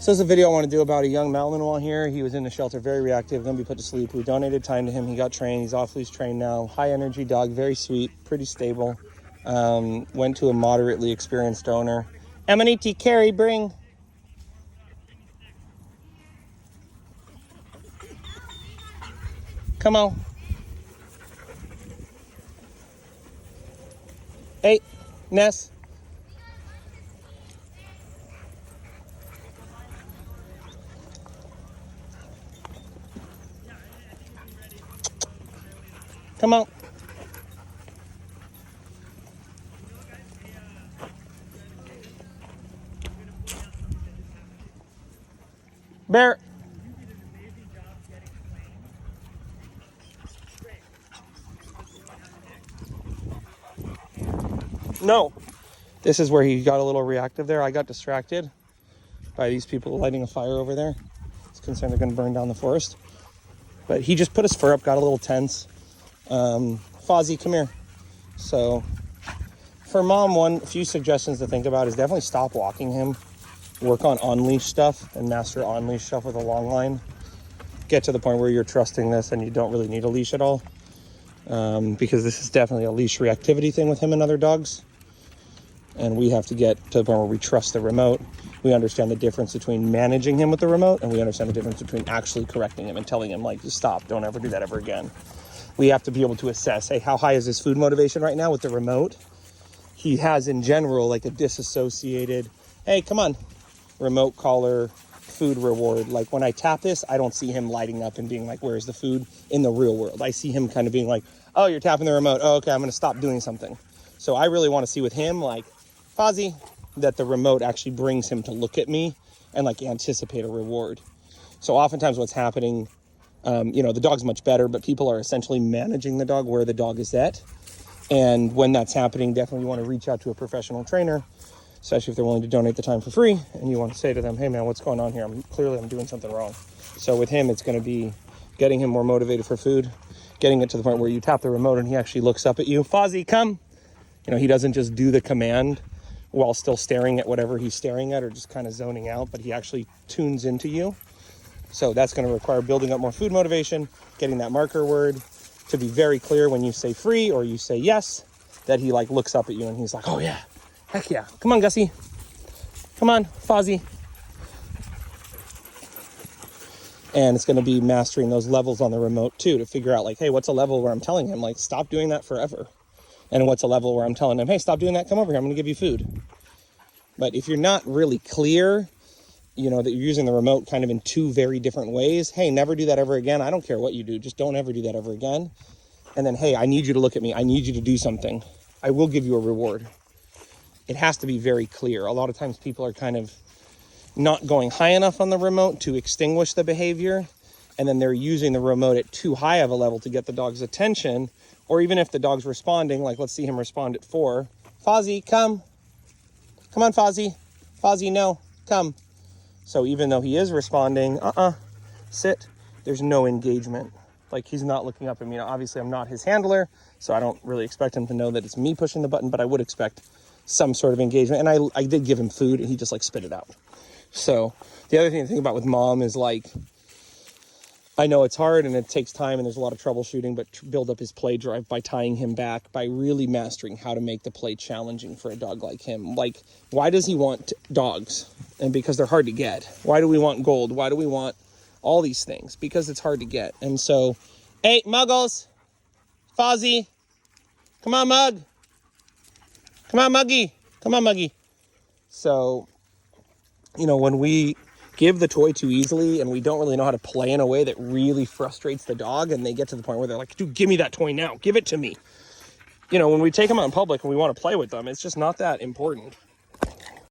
So this is a video I want to do about a young Malinois here. He was in the shelter, very reactive, going to be put to sleep. We donated time to him. He got trained. He's off leash trained now. High energy dog, very sweet, pretty stable. Went to a moderately experienced owner. Amaniti, Carrie, bring. Come on. Hey, Ness. Come on. Bear. No. This is where he got a little reactive there. I got distracted by these people lighting a fire over there. He's concerned they're going to burn down the forest. But he just put his fur up, got a little tense. Fozzie, come here. So for mom, a few suggestions to think about is definitely stop walking him. Work on leash stuff and master on leash stuff with a long line. Get to the point where you're trusting this and you don't really need a leash at all. Because this is definitely a leash reactivity thing with him and other dogs. And we have to get to the point where we trust the remote. We understand the difference between managing him with the remote, and we understand the difference between actually correcting him and telling him, like, stop, don't ever do that ever again. We have to be able to assess, hey, how high is his food motivation right now with the remote? He has, in general, like a disassociated, hey, come on, remote collar, food reward. Like, when I tap this, I don't see him lighting up and being like, where's the food in the real world? I see him kind of being like, oh, you're tapping the remote. Oh, okay, I'm going to stop doing something. So I really want to see with him, like, Fozzie, that the remote actually brings him to look at me and like anticipate a reward. So oftentimes what's happening, the dog's much better, but people are essentially managing the dog where the dog is at. And when that's happening, definitely you want to reach out to a professional trainer, especially if they're willing to donate the time for free. And you want to say to them, hey man, what's going on here? I'm doing something wrong. So with him, it's going to be getting him more motivated for food, getting it to the point where you tap the remote and he actually looks up at you. Fozzie, come. He doesn't just do the command while still staring at whatever he's staring at or just kind of zoning out, but he actually tunes into you. So that's going to require building up more food motivation, getting that marker word to be very clear when you say free or you say yes, that he like looks up at you and he's like, oh yeah, heck yeah. Come on, Gussie. Come on, Fozzie. And it's going to be mastering those levels on the remote too, to figure out like, hey, what's a level where I'm telling him like, stop doing that forever? And what's a level where I'm telling him, hey, stop doing that, come over here, I'm gonna give you food. But if you're not really clear, that you're using the remote kind of in two very different ways, hey, never do that ever again. I don't care what you do, just don't ever do that ever again. And then, hey, I need you to look at me. I need you to do something. I will give you a reward. It has to be very clear. A lot of times people are kind of not going high enough on the remote to extinguish the behavior. And then they're using the remote at too high of a level to get the dog's attention. Or even if the dog's responding, like let's see him respond at 4. Fozzie, come. Come on, Fozzie. Fozzie, no, come. So even though he is responding, sit, there's no engagement. Like he's not looking up at me. Now, obviously, I'm not his handler, so I don't really expect him to know that it's me pushing the button, but I would expect some sort of engagement. And I did give him food, and he just like spit it out. So the other thing to think about with mom is like, I know it's hard and it takes time and there's a lot of troubleshooting, but build up his play drive by tying him back, by really mastering how to make the play challenging for a dog like him. Like, why does he want dogs? And because they're hard to get. Why do we want gold? Why do we want all these things? Because it's hard to get. And so, hey, Muggles, Fozzie, come on, Mug. Come on, Muggy. Come on, Muggy. So, when we give the toy too easily and we don't really know how to play in a way that really frustrates the dog and they get to the point where they're like, dude, give me that toy now, give it to me. When we take them out in public and we want to play with them, it's just not that important.